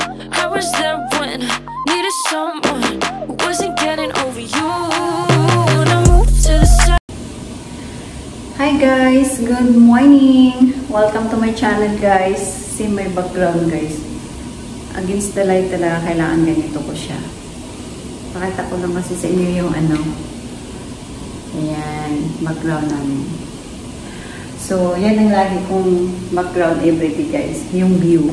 I was there when needed someone who wasn't getting over you. When I moved to the side. Hi guys, good morning. Welcome to my channel guys. See my background guys. Against the light talaga kailangan ganito ko siya. Pakita ko lang kasi sa inyo yung ayan, background namin. So, yan ang lagi kong background everyday guys. Yung view.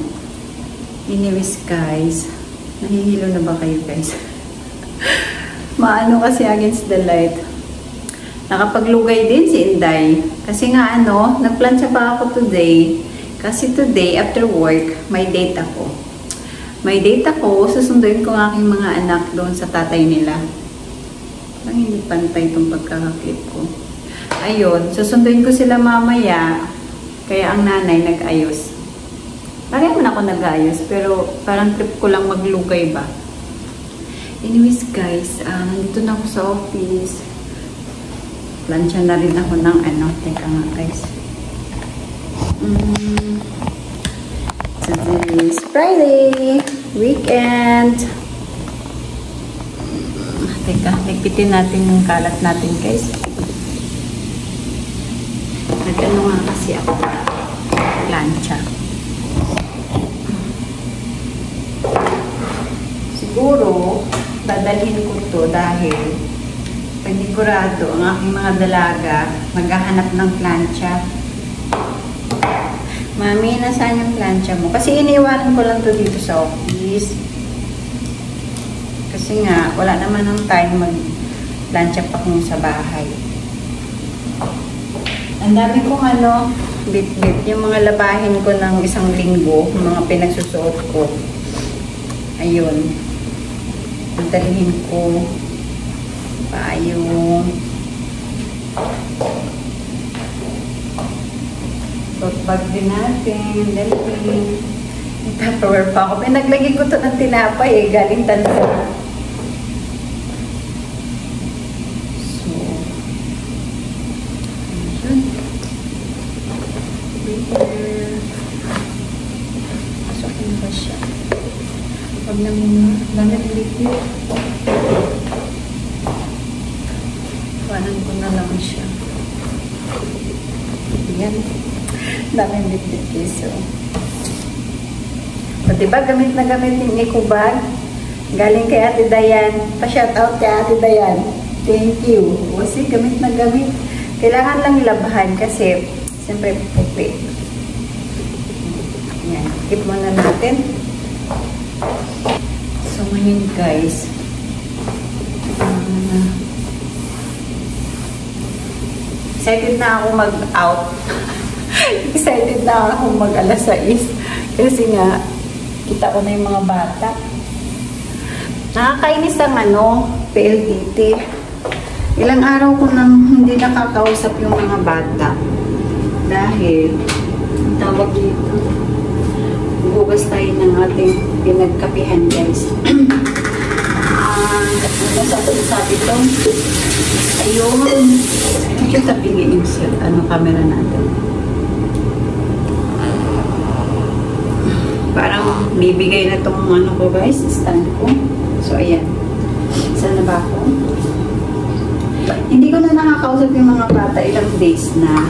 Anyways guys, nahihilo na ba kayo guys? Maano kasi against the light. Nakapaglugay din si Inday. Kasi nga nagplansya pa ako today. Kasi today, after work, may date ako. May date ako, susunduin ko ang aking mga anak doon sa tatay nila. Parang hindi pantay itong pagkakaklip ko. Ayun, susunduin ko sila mamaya. Kaya ang nanay nag-ayos. Parang naman ako nag-ayos, pero parang trip ko lang maglugay ba. Anyways guys, nandito na ako sa office. Plansya na rin ako ng teka nga guys. Today is Friday, weekend. Teka, nagpitin natin yung kalat natin guys. Nag-ano nga kasi ako plancha. Siguro, dadalhin ko to dahil panigurado ang aking mga dalaga maghahanap ng plancha. Mami, nasaan yung plancha mo? Kasi iniiwanan ko lang to dito sa office. Kasi nga, wala naman ng time mag-plancha pa kung sa bahay. Ang dami kong bit-bit. Yung mga labahin ko ng isang linggo, yung mga pinagsusuot ko. Ayun. Dalhin ko. Payong. Tote bag din natin. Dalhin. Tupperware pa ako. Naglagay ko to ng tinapay galing Tanzania. Pasukin ba siya? Pag damit liquid, panan ko na lang siya. Yan. Daming liquid keso. So, diba gamit na gamit yung eco bag? Galing kay Ate Dayan. Pa-shoutout kay Ate Dayan. Thank you. Kasi gamit na gamit. Kailangan lang labhan kasi siyempre puti. Yan. Keep muna natin. So, ngayon guys. Excited na ako mag-out. Excited na ako mag-alas 6. Kasi nga, kita ko na yung mga bata. Nakakainis ang PLDT. Ilang araw ko nang hindi nakakausap yung mga bata. Dahil, ang tawag dito, bugas tayo ng ating pinagkapihan guys. Sabi ito. Ayun. Ito tapingin yung camera natin. Parang bibigay na itong ko guys, stand ko. So, ayan. Saan na ba ako? Hindi ko na nakakausap yung mga bata ilang days na.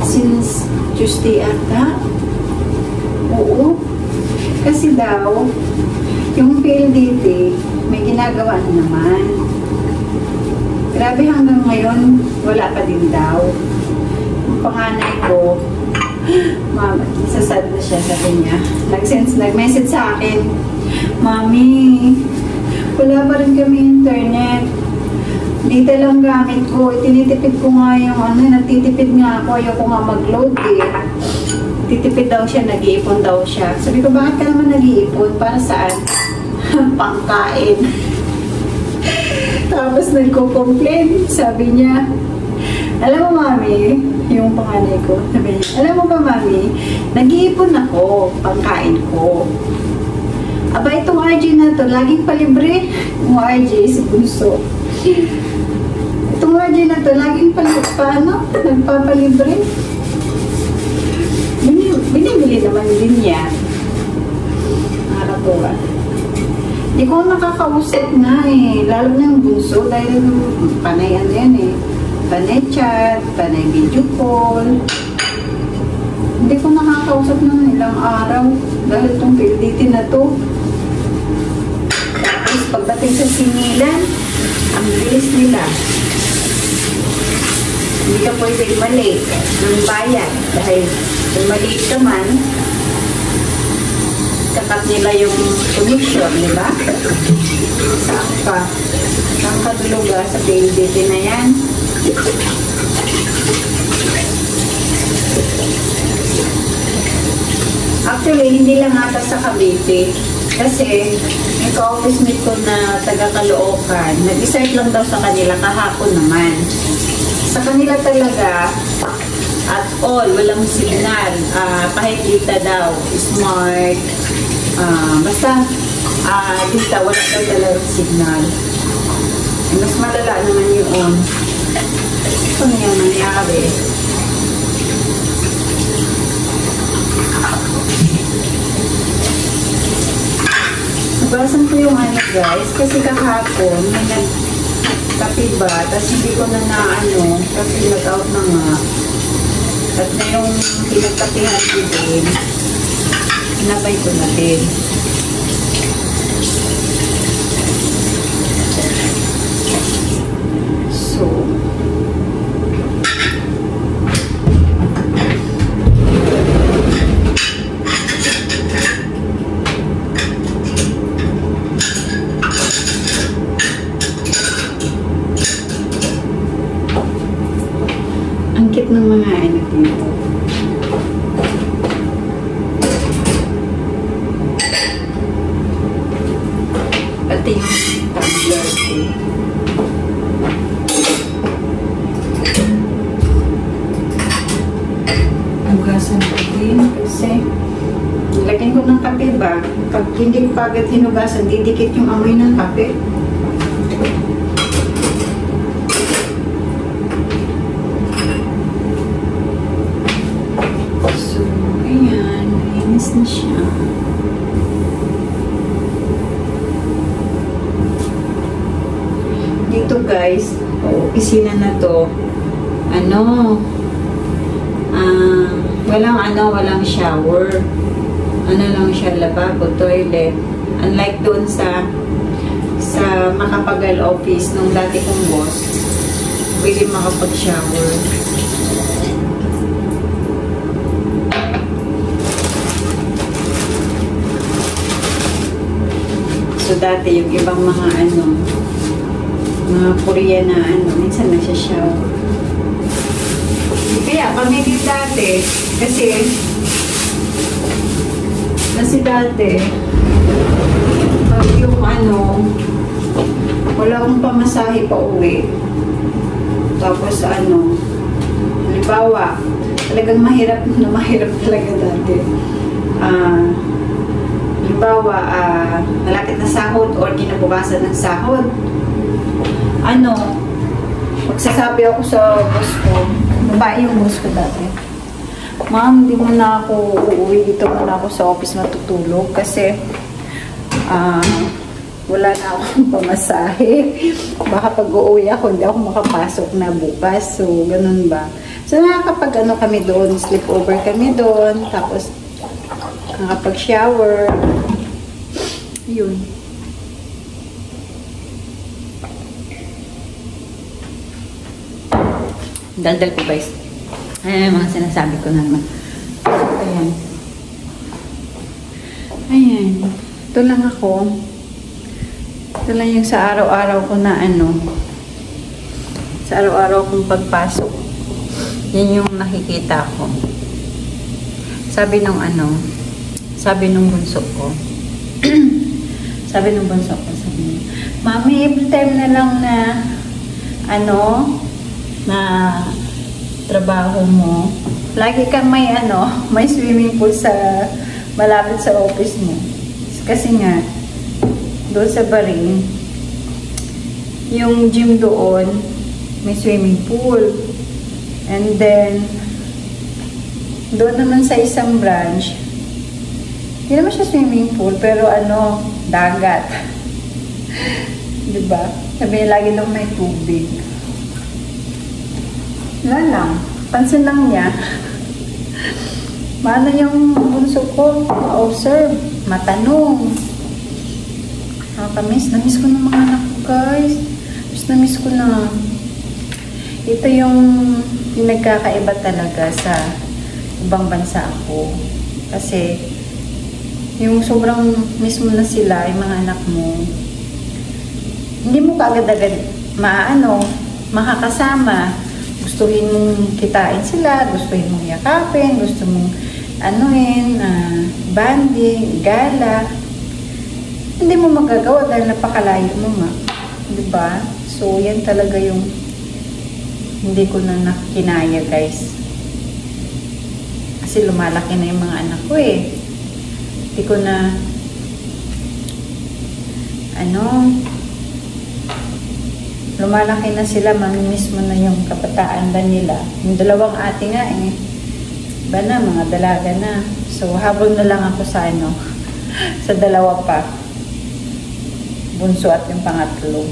Since Tuesday ata. Oo. Kasi daw, yung PLDT, may ginagawa na naman. Grabe hanggang ngayon, wala pa din daw. Yung panganay ko, mama, sasad na siya, sabi niya. Nag-message sa akin, Mami, wala pa rin kami internet. Dito lang gamit ko. Tinitipid ko nga yung natitipid nga ako. Ayaw ko nga mag-load eh. Titipid daw siya, nag-iipon daw siya. Sabi ko, bakit ka naman nag-iipon? Para saan? Pangkain. Tapos nagko-complain. Sabi niya, alam mo mami, yung panganay ko, sabi niya, alam mo ba mami, nag-iipon ako, pangkain ko. Aba, itong RJ na to, laging palibre. Yung RJ, si Bunso. Itong RJ na to, laging nagpapalibre. Binibili naman din niya. Harap ginagawa. Hindi ko nakakausap nga eh. Lalo na yung bunso dahil panay ano yan eh. Panay chat, panay video call. Hindi ko nakakausap ng ilang araw dahil itong PLDT na to. Tapos pagdating sa sinilan, ang bilis nila. Hindi ka pwede mali ng bayan dahil kung mali ka man, kakat nila yung connection, di ba? Saan pa? Saan ka duluga sa PLDT na yan? Actually, hindi lang ata sa Cavite. Kasi, may ka-office mate ko na taga-Caloocan. Nag-start lang daw sa kanila kahapon naman. Sa kanila talaga, at all, walang signal. Kahit dita daw, smart. Basta, dita, wala daw talagang signal. Mas malala naman yun. Ano yung nangyari? Nabasan ko yung ano guys, kasi kahapon may nagkape ba, tapos hindi ko na naano, kasi nag-out na nga. At na yung pinagkapihan ko din, sinabay ko na din. So, ng mga anak dito. Pati yung tumbler ko. Hugasan ko din kasi nilagyan ko ng kape ba? Pag hindi ko kagad hinugasan, didikit yung amoy ng kape. Na siya. Dito guys, opisina na to. Walang shower. Lang siya, lababo, toilet. Unlike doon sa Makapagal office nung dati kong boss, pwede makapag-shower. So, dati yung ibang mga mga Korean na minsan nagsashower. Kaya kami din dati, kasi dati, pag yung wala akong pamasahe pa uwi. Tapos halimbawa, talagang mahirap talaga dati. Halimbawa, malapit na sahod or kinabukasan ng sahod. Magsasabi ako sa boss ko, babae yung boss ko dati. Ma'am, hindi mo na ako uuwi, dito muna ako sa office matutulog kasi wala na akong pamasahe. Baka pag uuwi ako, hindi ako makapasok na bukas. So, ganun ba? So, nakakapag kami doon, sleepover kami doon, tapos nakapag-shower. Yun. Daldal ko guys. Ayan mga sinasabi ko na naman. Ayan. Ayan. Ito lang ako. Ito lang yung sa araw-araw ko na sa araw-araw kong pagpasok. Yan yung nakikita ko. Sabi nung bunso ko. Sabi nung bunso ko, Mami, every time na lang na na trabaho mo, lagi kang may swimming pool sa malapit sa office mo. Kasi nga, doon sa Baring, yung gym doon, may swimming pool. And then, doon naman sa isang branch, Hindi naman siya swimming pool, pero ano, dagat. Diba? Sabi niya, lagi lang may tubig. Wala lang. Pansin lang niya. Maano yung bunso ko? Ma-observe. Matanong. Nakakamiss. Namiss ko ng mga anak ko, guys. Namiss ko na. Ito yung nagkakaiba talaga sa ibang bansa ako. Kasi, yung sobrang miss mo na sila, yung mga anak mo, hindi mo kaagad-agad makakasama. Gustuhin mong kitain sila, gustuhin mong yakapin, gusto mong banding, gala. Hindi mo magagawa dahil napakalayo mo nga. Diba? So, yan talaga yung hindi ko na nakinaya, guys. Kasi lumalaki na yung mga anak ko eh. Hindi ko na lumalaki na sila, mamimiss mo na yung kabataan na nila. Yung dalawang ate nga eh. Iba na, mga dalaga na. So, habol na lang ako sa sa dalawa pa. Bunso at yung pangatlo.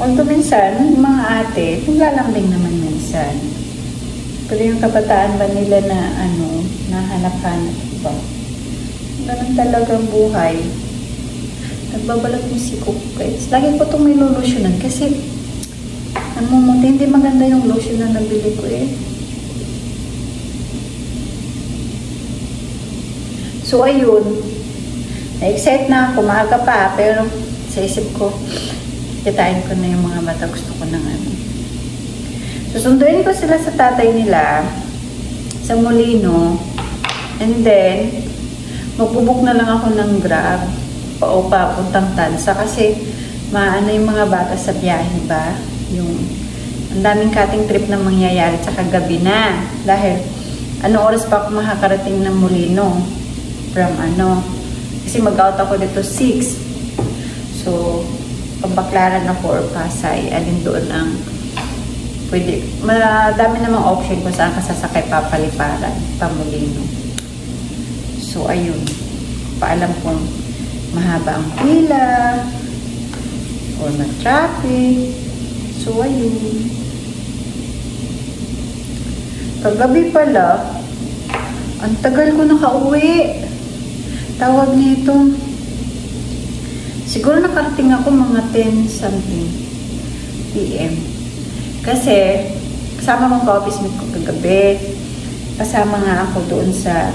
Although minsan, yung mga ate, naglalambing naman minsan. Pero yung kabataan ba nila na nahanap-hanap ba? Ganun talagang buhay. Nagbabalat yung siko ko, guys. Lagi ko itong may lotionan kasi namumuti. Hindi maganda yung lotion na nabili ko eh. So, ayun. Na-excite na ako. Maaga pa. Pero sa isip ko, kitain ko na yung mga bata. Gusto ko ng Susunduin ko sila sa tatay nila sa Molino. And then, magbubuk na lang ako ng Grab o papuntang Tansa kasi yung mga bata sa biyahe ba? Ang daming cutting trip na mangyayari tsaka gabi na. Dahil, oras pa ako makakarating ng Molino? From kasi mag-out ako dito 6. So, pagbaklaran ako or Pasay, alin doon ang pwede. Madami namang option kung saan ka sasakay papaliparan, Molino. So, ayun. Paalam kung mahaba ang pila or mag-traffic. So, ayun. Kagabi pala, ang tagal ko nakauwi. Tawag nito. Siguro nakarating ako mga 10 something PM. Kasi, kasama mong ka-office mate ko kagabi. Kasama nga ako doon sa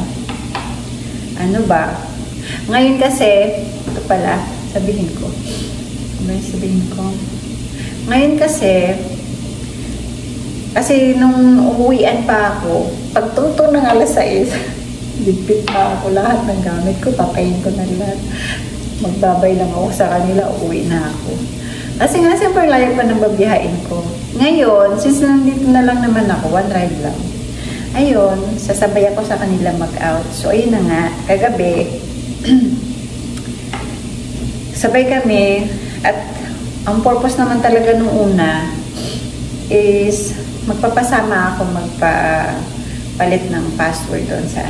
ngayon kasi, ito pala, sabihin ko. Ngayon kasi nung umuwian pa ako, pagtutong ng alas 6, ligpit pa ako lahat ng gamit ko, papayin ko na lahat. Magbabay lang ako sa kanila, uuwi na ako. Kasi nga, siyempre, layo pa ng babiyahin ko. Ngayon, since nandito na lang naman ako, one ride lang. Ayun, sasabay ako sa kanila mag-out. So, ayun na nga, kagabi, sabay kami, at ang purpose naman talaga nung una is magpapasama ako magpapalit ng password doon sa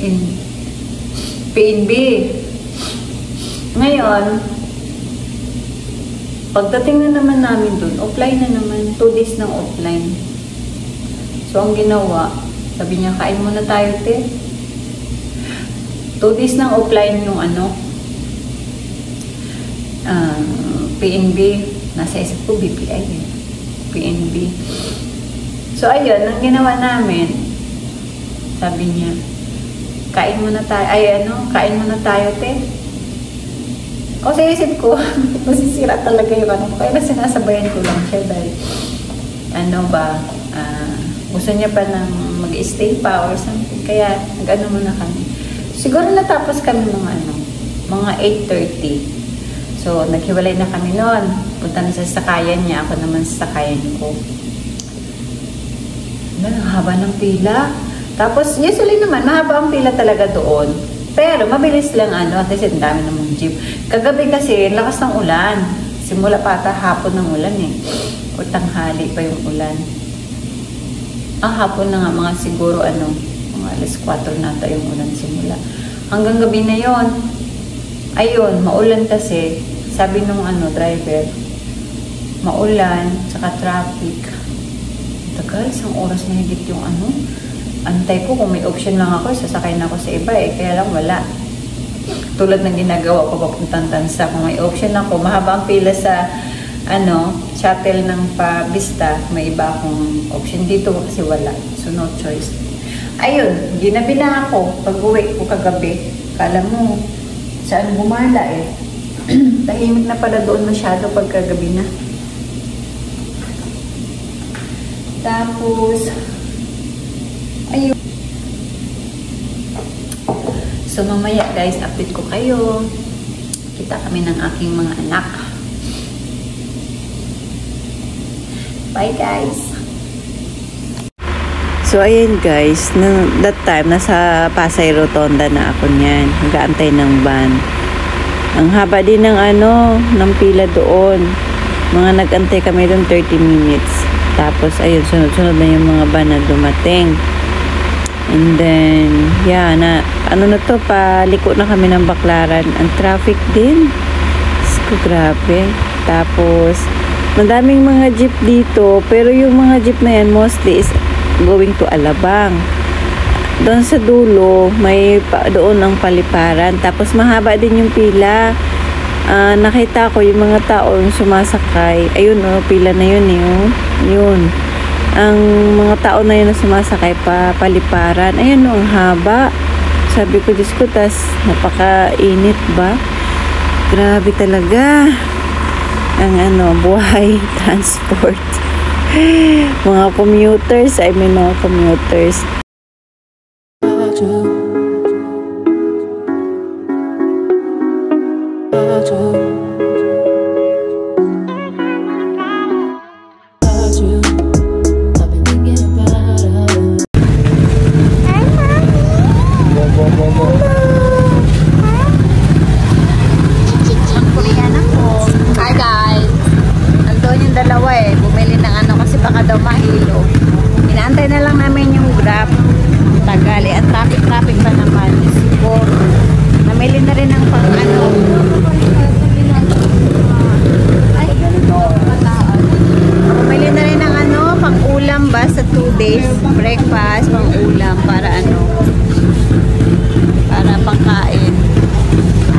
in PNB. Ngayon, pagdating na naman namin doon, offline na naman, 2 days ng offline. So, ang ginawa, sabi niya, kain muna tayo, te. 2 days ng offline yung PNB. Nasa isip ko, BPI eh. PNB. So, ayun, ang ginawa namin, sabi niya, kain muna tayo, kain muna tayo, te. O sa isip ko, masisira talaga yung kaya na sinasabayan ko lang siya dahil, gusto niya pa ng mag-stay pa or something. Kaya, muna kami. Siguro natapos kami mga 8:30. So, naghiwalay na kami noon. Punta na sa sakayan niya. Ako naman sa sakayan ko. Ang haba ng pila. Tapos, usually naman, mahaba ang pila talaga doon. Pero, mabilis lang kasi ang dami namang jeep. Kagabi kasi, lakas ng ulan. Simula pa ata hapon ng ulan eh. O tanghali pa yung ulan. hapon na nga, mga siguro mga alas 4 nata yung ulan simula. Hanggang gabi na yon. Ayun, maulan kasi. Sabi nung driver, maulan, tsaka traffic. Tagal, isang oras na higit yung antay ko. Kung may option lang ako, sasakay na ako sa iba eh. Kaya lang wala. Tulad ng ginagawa ko papuntang Tansa. Kung may option ako, mahaba ang pila sa shuttle ng Vista, may iba akong option dito kasi wala. So, no choice. Ayun, ginabi na ako pag-uwi ko kagabi. Kala mo, saan bumala eh. Tahimik na pala doon masyado pagkagabi na. Tapos, ayun. So, mamaya guys, update ko kayo. Kita kami ng aking mga anak. Bye guys! So, ayan guys, that time, nasa Pasay Rotonda na ako niyan. Nag-aantay ng van. Ang haba din ng ng pila doon. Mga nag-antay kami doon 30 minutes. Tapos, ayun, sunod-sunod na yung mga van na dumating. And then, yeah, paliko na kami ng Baclaran. Ang traffic din. Grabe. Tapos, madaming mga jeep dito, pero yung mga jeep na yan mostly is going to Alabang. Doon sa dulo, doon ang paliparan. Tapos mahaba din yung pila. Nakita ko yung mga tao yung sumasakay. Ayun pila na yun yun. Ang mga tao na yun na sumasakay paliparan. Ayun ang haba. Sabi ko, Diyos ko, tas napaka-init ba? Grabe talaga. Ang buhay, transport. Mga commuters, mga commuters. Bumili ng kasi baka daw mahilo. Inaantay na lang namin yung Grab. Tagal at traffic pa naman. Siguro. Namili na rin ng Bumili na rin ng pang-ulam ba sa 2 days. Breakfast, pang-ulam para para pangkain.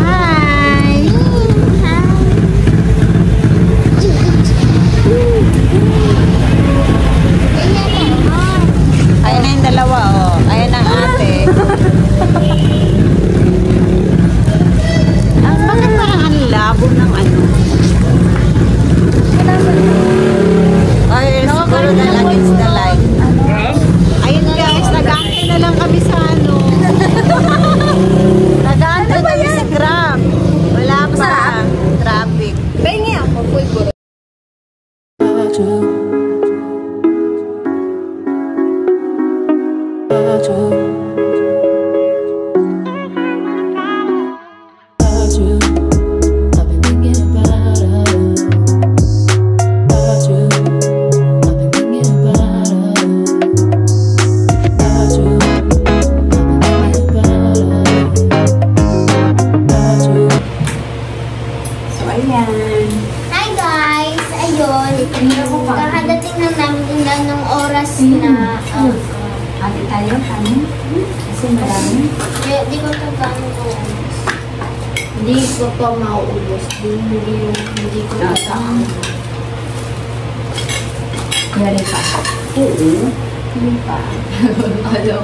Hi! Ayan na yung dalawa, Ayan ang ate. Bakit parang ang labo ng Ay, siguro na against the light. Ayun guys, nag-aantay na lang kami sa nag-aantay kami sa Grab. Wala pa. Traffic. Bengi ako, full Hi guys! Ayun, kakadating lang namin ng oras na Ate tayo, kasi marami. di ko ito gano'n ko. Hindi ko ito mauubos. Hindi ko ito Yari pa. Oo. Hindi pa. Hello.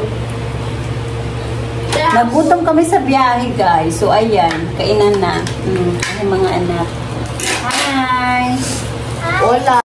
Nagutom kami sa biyahe, guys. So, ayan. Kainan na. Ang mga anak. Hi! Hola!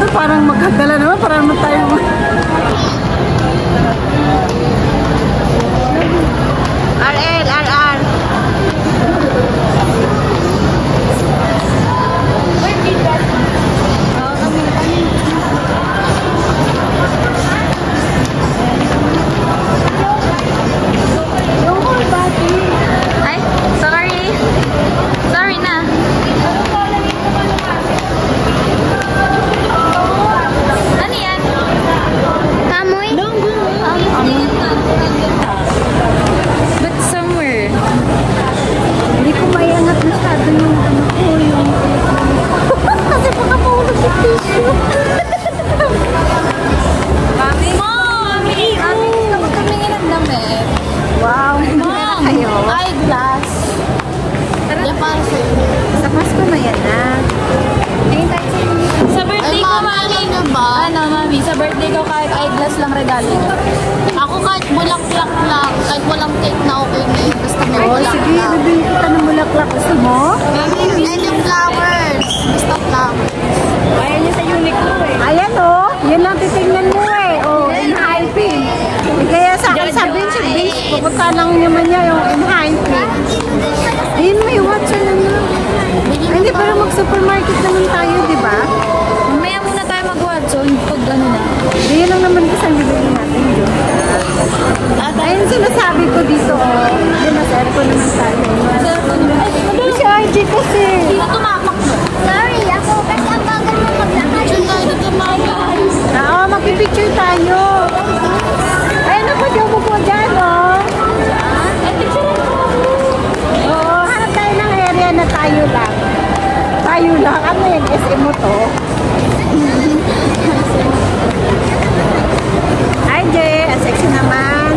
Parang magkagala naman, parang naman tayo. RR. Ay, sorry. Sorry na. Ano yan? Amoy? But somewhere. Hindi ko maiangat masyado yung ano ko, yung kasi makapahulog yung tissue. Mami! Mami! Gusto mo tumingin ng damit? Wow, Mom! kayo. Eyeglass. Tara para sa'yo. Sa Pasko na yan na. Sa birthday ko, Mami. Ano, Mami? Sa birthday ko kahit eyeglass lang regalo. Ako kahit bulaklak lang. Kahit walang cake na okay na yun. Basta may Oh, bulaklak. sige, nabili kita ng bulaklak. Gusto mo? Mami, and yung flowers. Basta flowers. Ayaw niya sa Uniqlo eh. Ayan oh, yan lang titignan mo eh. Oh, in-hyping. Kaya sa akin sa Vince, pupunta lang naman niya yung in-hyping. Ayun, may Watson na naman. Ay, hindi, pero mag-supermarket naman tayo, di ba? Mamaya muna tayo mag-Watson pag ano na. Hindi, yun lang naman kasi ang bibili natin yun. Ayun, sinasabi ko dito, oh. Hindi, mas aircon naman tayo. Ay, si RJ kasi. Sino tumapak mo? Sorry, ako kasi ang bagal mo maglakad. Diyan tayo na tumapak. Oo, magpipicture tayo. Ayun ako, di ako po dyan, oh. Ay, picture mo. Oo, hanap tayo ng area na tayo lang. Tayo lang. Ano yun? SM mo to? Hi, Jay. Ang sexy naman.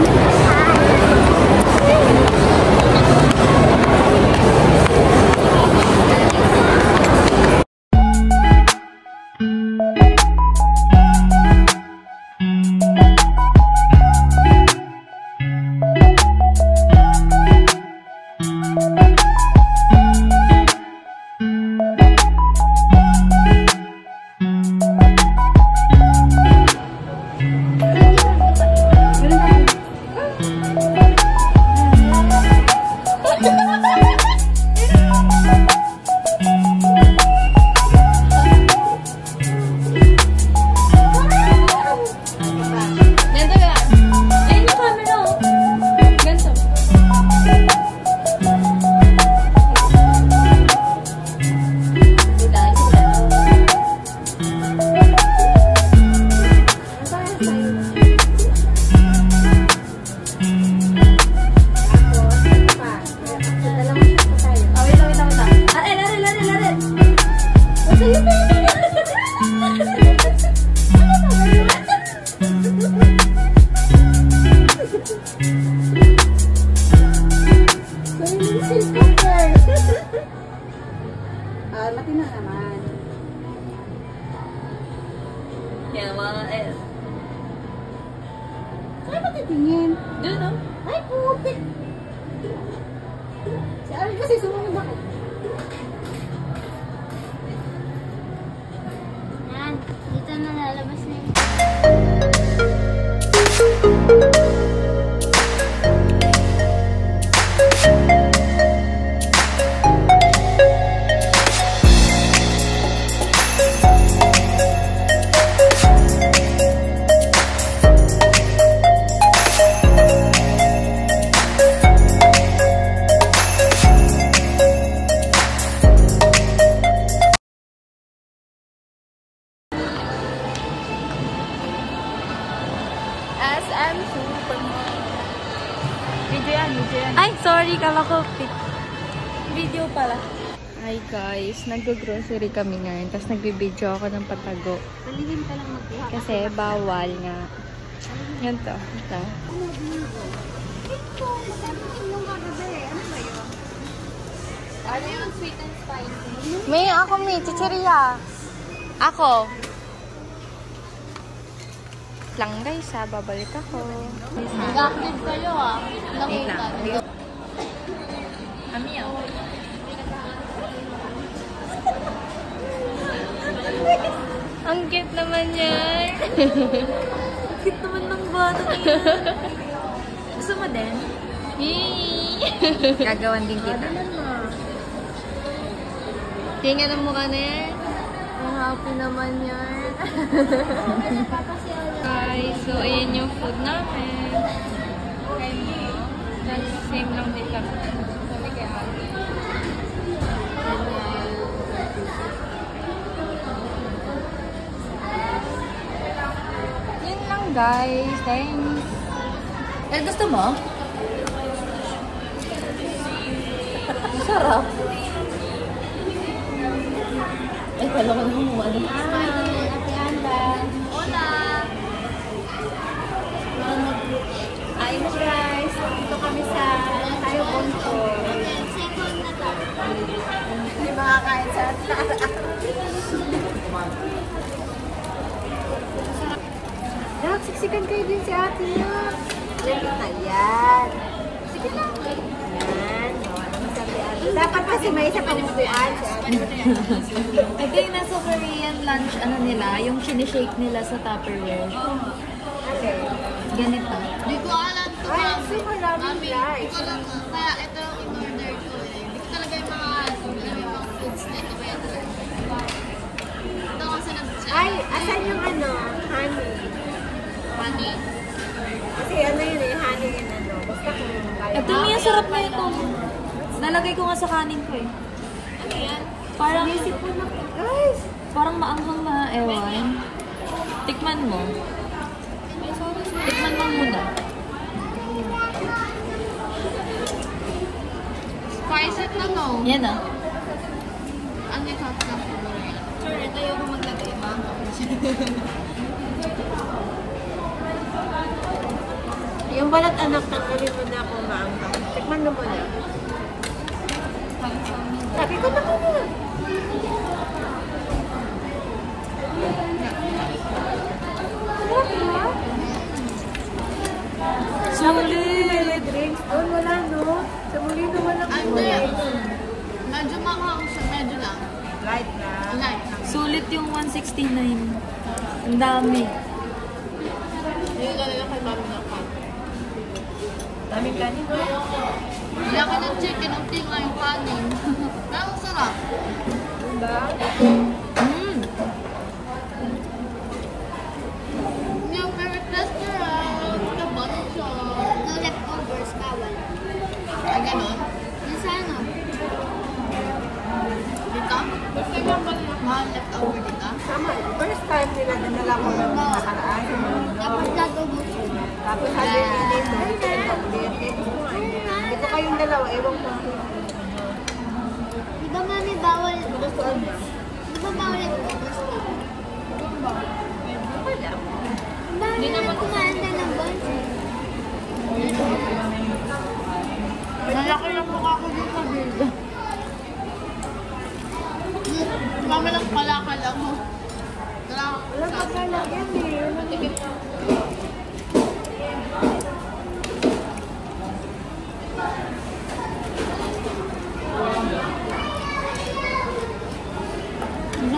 Pati na naman. Yan, mga S. Saan ba titingin? Doon, no? Ay, putik! Si Aaron kasi sumunod ako. Yan, dito na lalabas na yun. SM Supermall. Video yan. Ay, sorry. Kala ko video pala. Hi guys, nag-grocery kami ngayon. Tapos nagbibideo ako ng patago. Palihim ka lang magkuha. Kasi bawal nga. Yan to. Ito. Ito, magkano yung kagabi? Ano ba yun? Ano yung sweet and spicy? May chicheria. Ako. Lang guys ha, babalik ako. Nag-active kayo ah. Nakita. Ami ako. Ang cute naman yan. Cute naman ng bata. Gusto mo din? Gagawan din kita. Tingnan ang mukha na yan. Ang happy naman yan. Guys, so ayan yung food namin. Same lang din kami. Sabi kay Ate. Yun lang guys. Thanks. Eh, gusto mo? Sarap. Ay, kala ko naman mo ano. Hola! Ay mo guys, dito kami sa Tayo Bonto. Hindi makakain sa Dak, siksikan kayo din si ate niya. Ayan. Sige lang. Ayan. Dapat kasi may isa pang upuan si ate. Ito yung nasa Korean lunch, ano nila, yung sinishake nila sa Tupperware. Okay. Ganito. Hindi ko alam ito. Ay, super daming Hindi rice. ko alam. Kaya ito yung in-order ko eh. Hindi ko talaga yung mga foods na ito. Kaya ito kasi Ay, asan yung ano? Honey. honey. Kasi ano yun eh, honey yun ano. Basta kung kaya. Ito yung sarap na ito. Nalagay ko nga sa kanin ko eh. Ano yan? Parang, Sipon na guys. parang maanghang na ewan. Tikman mo. Tikman mo muna. Spicy na to. Yan ah. Ano yung hot na? Sure, ito yung maglagay ba? Yung balat anak ng alin mo na akong maangkang. Tikman na mo na. Sabi ko na ko na. May drinks. Doon wala no. Sa muli naman ang Ano yan? Medyo makakang siya. Medyo lang. light na. Light lang. Sulit yung 169. Ang dami. Hindi ko talaga kay mami na pa. Daming kanin ko. Laki ng chicken. Ang tinga yung kanin. Pero ang sarap. Diba? Yung favorite restaurant. Nabato siya. No leftovers, bawal. Ay, ganon. Yung sana. Dito? Mahal leftover dito? Tama. First time nila dinala ko ng nakaraan. Tapos latubos yun. Tapos sabi niya dito, dito kayong dalawa, ewan ko. Di ba mami bawal? Gustuan ba? Di ba bawal leftovers? Hindi naman kumain tayo ng bunch eh. Nalaki lang mukha ko dito sa bildo.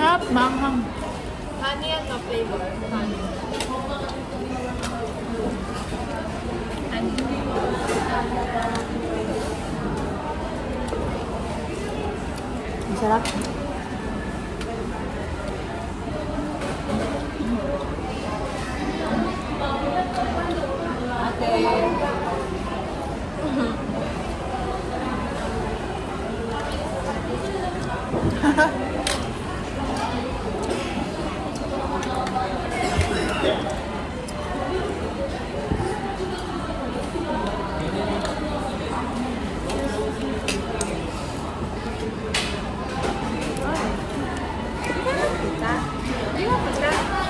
Sarap, manghang. Honey yan no flavor. Honey. Ang sarap.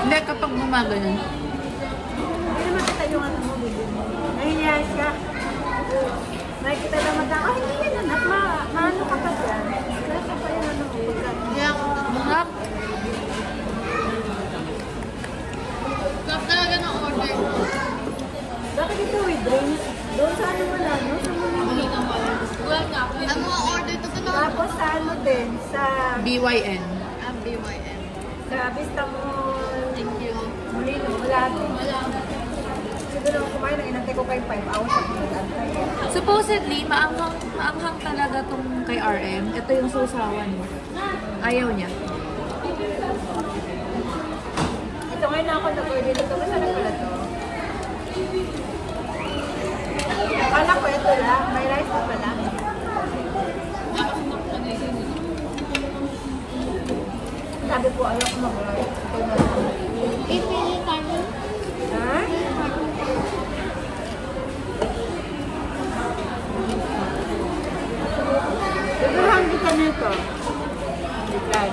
Hindi, kapag gumagano'n. Hindi naman kita yung ano mo, bibig mo. Nahihiya siya. Nakikita naman na, ay, hindi yan anak, maano ka pa dyan. Nasa pa yung ano mo. Sarap. Sarap talaga ng order ko. Bakit ito with drinks? Doon sa ano wala, no? Sa mga Wala nga. Ang mga order to na. tapos sa ano din, sa BYN. BYM. Vista Mall, Thank you. Molino, wala din. Siguro ako kumain, inantay ko kay 5 hours ako nag-antay. Supposedly, maanghang talaga tong kay RM. Ito yung susawan mo. Ayaw niya. Ito ngayon ako nag-order dito. Masarap pala to. Akala ko ito lang. May rice pa pala. Sabi ko, ayaw ko mag-rice. Ito na lang. Ipili kami. Ha? Sigurahan kita nito. Ikan.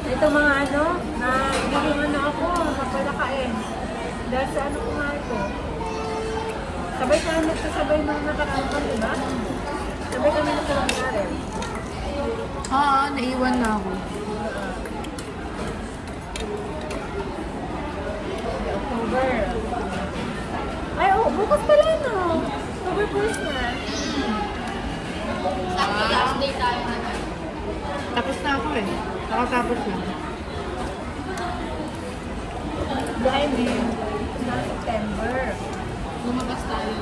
Ito mga ano, na naging ano ako, mapalakain. Dahil sa ano kumain ko. Sabay kami nagsasabay nung nakaraan ko, di ba? Sabay kami nakaraan. Oo, naiwan na ako. October. Ay, oh, bukas pala no. October 1st na. Sabi last day tayo na. Tapos na ako eh. Nakatapos lang. Dahil din, na September. Lumabas tayo.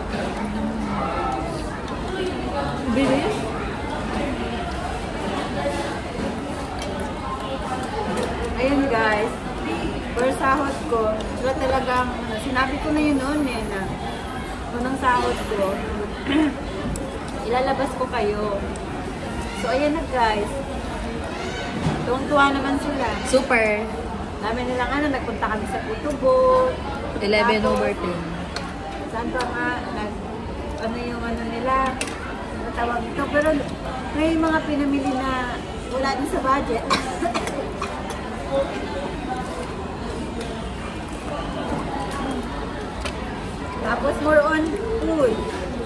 Bilis? Ayun guys, for sahod ko, diba talagang, sinabi ko na yun noon eh, na unang sahod ko, ilalabas ko kayo. So ayan na guys, tuwang-tuwa naman sila. Super. Dami nilang ano, nagpunta kami sa Putubo. 11/10. Saan pa nga, ano yung ano nila, natawag ito. Pero may mga pinamili na wala din sa budget. Tapos more on food.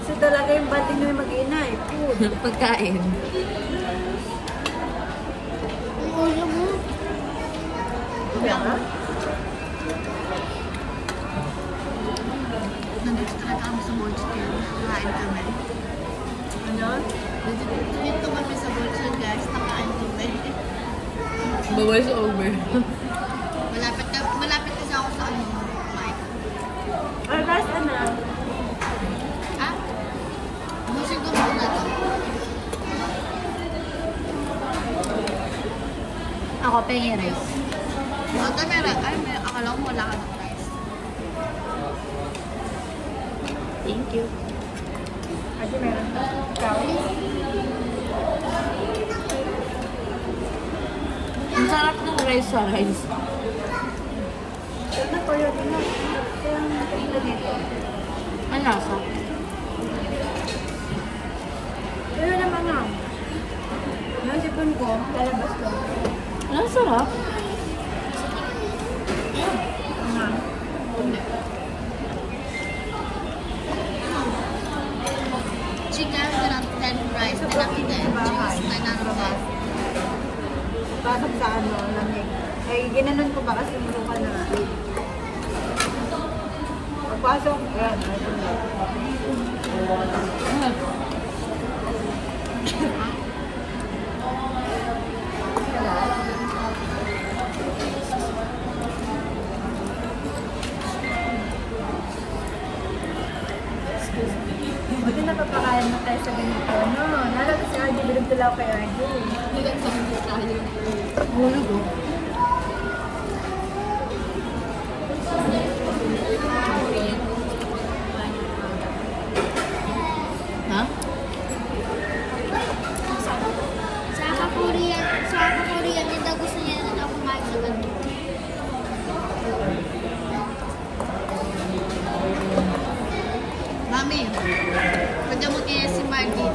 So talaga yung bating na mag-ina eh, food. Pagkain. Ang ulo mo. Kaya nga? Nandito talaga kami sa Bolster. Nakain kami. Ano? Dito kami sa Bolster guys. Nakain kami. Bawal sa over. Malapit kasi ako sa ano, mic. Or guys, ano? Ah? Musik ko muna to. Ako, pengi rice. Ate, meron. Ay, akala ko wala ka ng rice. Thank you. Kasi meron pa. Ikaw? Ang sarap ng rice sa rice. Ito na po yun. Kaya ang nakita dito. Ang lasa. Pero naman nga. Yung sipon ko, lalabas ko. Ang sarap. Chicken, tinang 10 rice, tinang 10. Cheese, tinang 10. Pasok sa ano, lamig. Ay, ginanon ko ba kasi mulukan na nga. Pagpasok, ayan. Buti napapakain na tayo sa ganito, no? Nalala si RJ, bilog tulaw kay RJ. Bilang sa mga tayo. Hulog oh. Ha? Sa Korean, din daw gusto niya na daw kumain sa ganito. Mami, pwede mo kaya si Mark dito.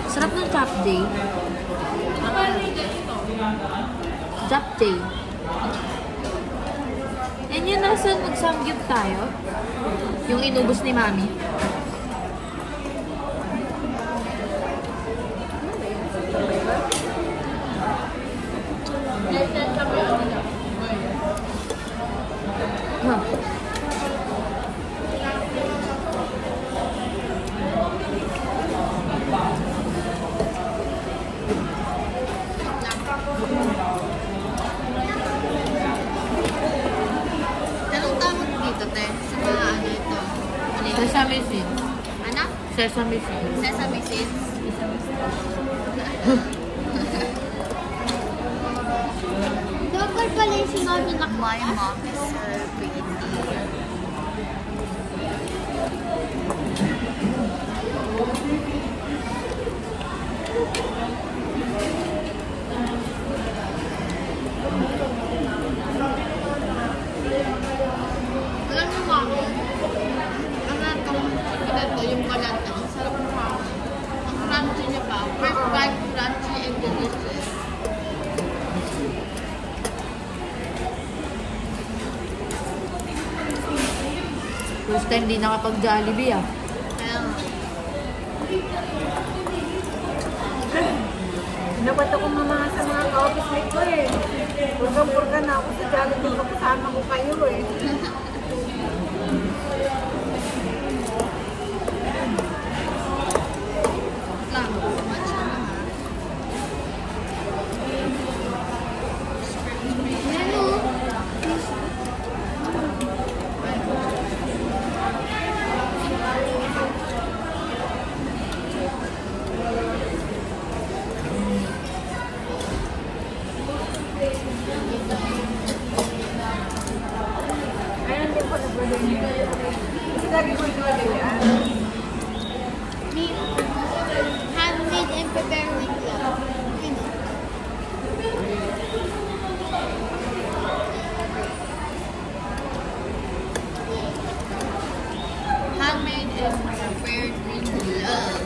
Sarap ng chop day. Chop day. Yan yun nasa nag-samgyup tayo. Yung inubos ni Mami. Huh. Anong tawag dito, te? Sa mga ano ito? Ano yun? Sesame seeds. Ano? Sesame seeds. Sesame seeds? Dapat pala yung sinabi na my mom is so pretty. Alam niyo, mami, ito yung kalat niya. Ang sarap ng mami. Ang crunchy niya pa. First bite, crunchy and delicious. First time di nakapag-Jollibee ah. Kaya nga. Dapat ako mamaya sa mga ka-office mate ko eh. Purga-purga na ako sa Jollibee, kasama ko kayo eh. Lang. Much naman. Ano? Ayun din po nag-order niya. Kasi lagi ko ito yan. Handmade and prepared with love. Ano? Handmade and prepared with love.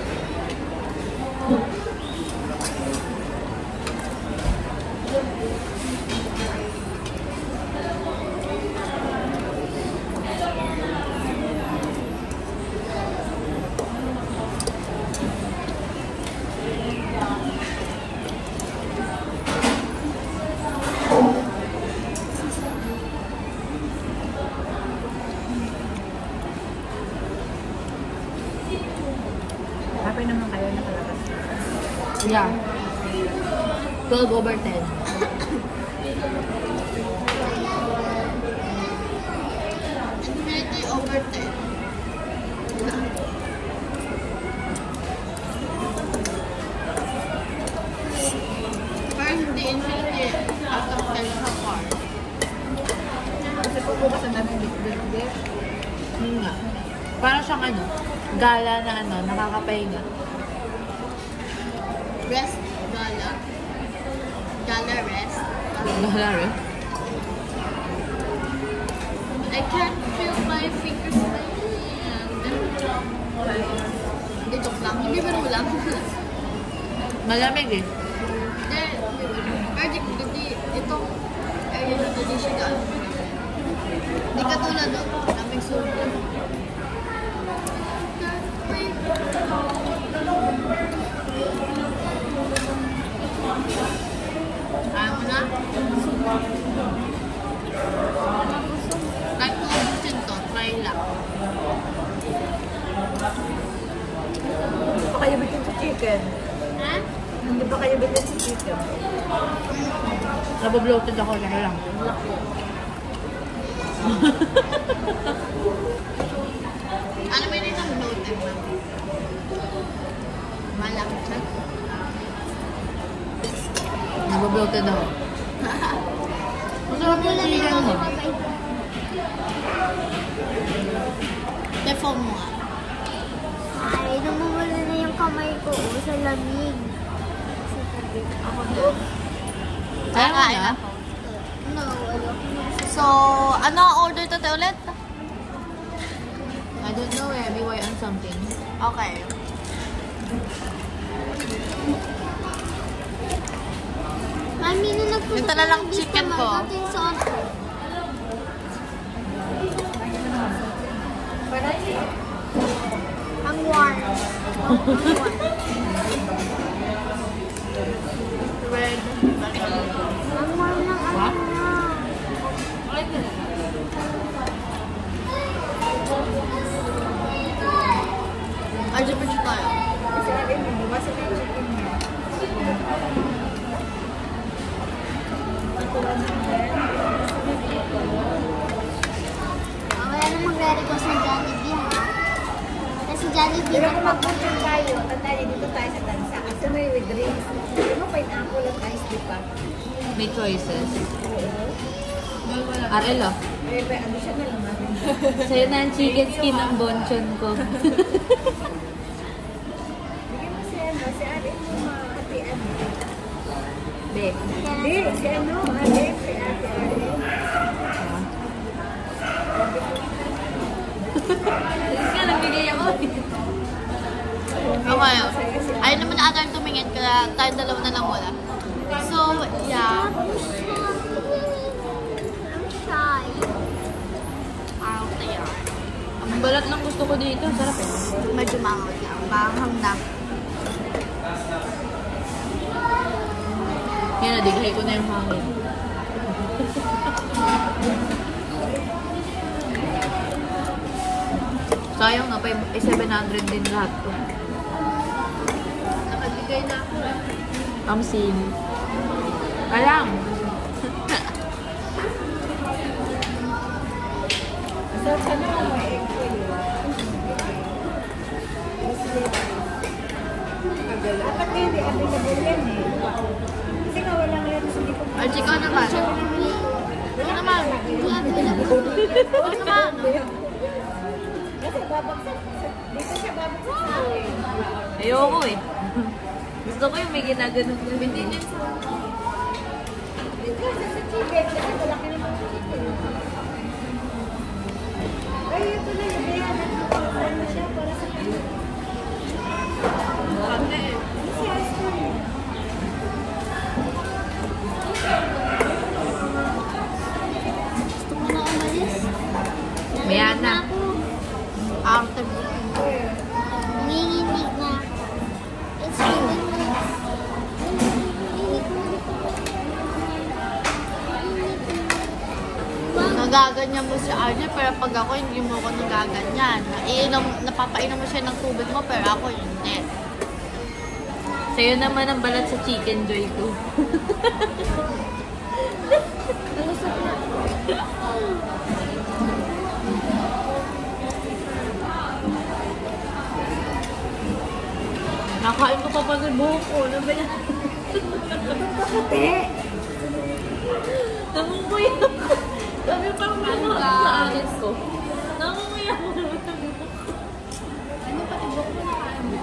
Happy naman kayo nakalabas. Yeah. 12/10. 20/10. Parang hindi infinity out of 10 sa car. Kasi po bukas ang daming bit-bit. Yun nga. Parang siyang ano, gala na ano, nakakapahinga. Rest gala. Gala rest. Gala rin. I can't feel my fingers in my hand. Hindi, joke lang. Hindi ba lang? Malamig eh. Hindi, hindi. Itong area na hindi siya gaan. Hindi katulad doon. Lamig sobrang. Ayaw mo na? Kahit kung ubusin to, try lang. kayo bitin sa chicken? Ha? Hindi ba kayo bitin sa chicken? Nabobloated ako na lang. Ano ba yun ang bloated na? Malaki siya. Nabobloated ako. Masarap yung chicken mo. Defo mo nga. Ay, namumula na yung kamay ko sa lamig. Sa tabi. Ako na. Kakain na? ako. No, ano? So, ano ang order to ulit? I don't know eh. BY on something. Okay. Mami, na nagpunta Ito na lang dito, chicken ko. Ito yung sauce ko. Ang warm. Red. Ang warm ng ano na. Arjipin tayo. Sabi mo, bukas na yung chicken niya. Ako lang naman. Wala na magre-request ng Jollibee, ha? Kasi Jollibee Pero na kung mag-punching tayo, tandaan dito tayo sa tansa. Kasi may with drinks. Ano, pineapple at ice, di ba? May choices. Oo. RL oh. Eh, ano siya na lang natin. Sa'yo na ang chicken skin ng bonchon ko. Bigyan mo si ano, si Alin mo makakatian. Be. Hindi, si ano, Alin, si Ate Alin. Tapos nga, nagbigay ako. Okay. Ayaw naman na ata tumingin kaya tayo dalawa na lang muna. So, yeah. I'm shy. Out there. Ang balat ng gusto ko dito. Sarap eh. Medyo mangaw na. Manghang na. Yan, nadighay ko na yung hangin. Sayang na, 700 din lahat to. Nakabigay na ako. Amsin. Alam. So, sana mo may egg ko yun. Dapat nga hindi available yan eh. Kasi nga walang lettuce, hindi ko Archie, ikaw naman. Ikaw naman. Ikaw naman. Kasi babagsak. Dito siya babagsak sa akin. Ayoko eh. Gusto ko yung may ginaganon na Hindi niya sa... Dito sa chicken. Kasi malaki naman sa chicken. Ay, ito na yun. Ayan, nagpapakasal na siya para sa kanya. Si Aston. Gusto ko na umalis. Maya na. Ako. Out of Nanginginig na. It's really nice. nagaganyan mo si Archie, pero pag ako, hindi mo ako nagaganyan. Napapainom mo siya ng tubig mo, pero ako hindi. Sa'yo naman ang balat sa chicken joy ko. Nakain ko pa pag buhok ko. Ano ba yan? Kape. Namunguya ako. Sabi pa mga sa akin ko. Namunguya ako. Ano pati buhok mo nakain mo?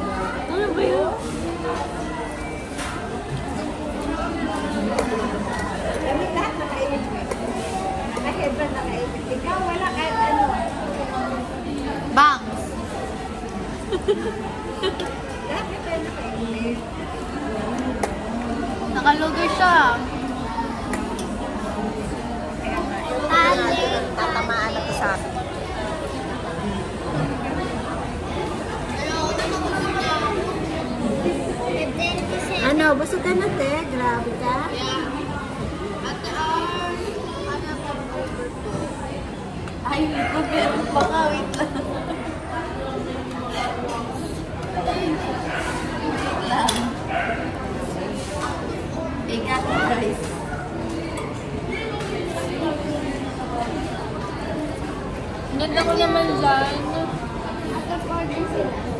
Ano ba yun? Kami lahat nakainit mo. Naka-headband nakainit. Ikaw wala kahit ano. Bangs! Lahat na tayo nakainit. Nakalugay siya. Tatamaan na to sa akin. Ano, busog ka na, te? Grabe ka. Yeah. Ate Ar, ano pa over ko? Ay, ko pero pa nga. Wait lang. Ganda ko naman dyan. At afford na sila.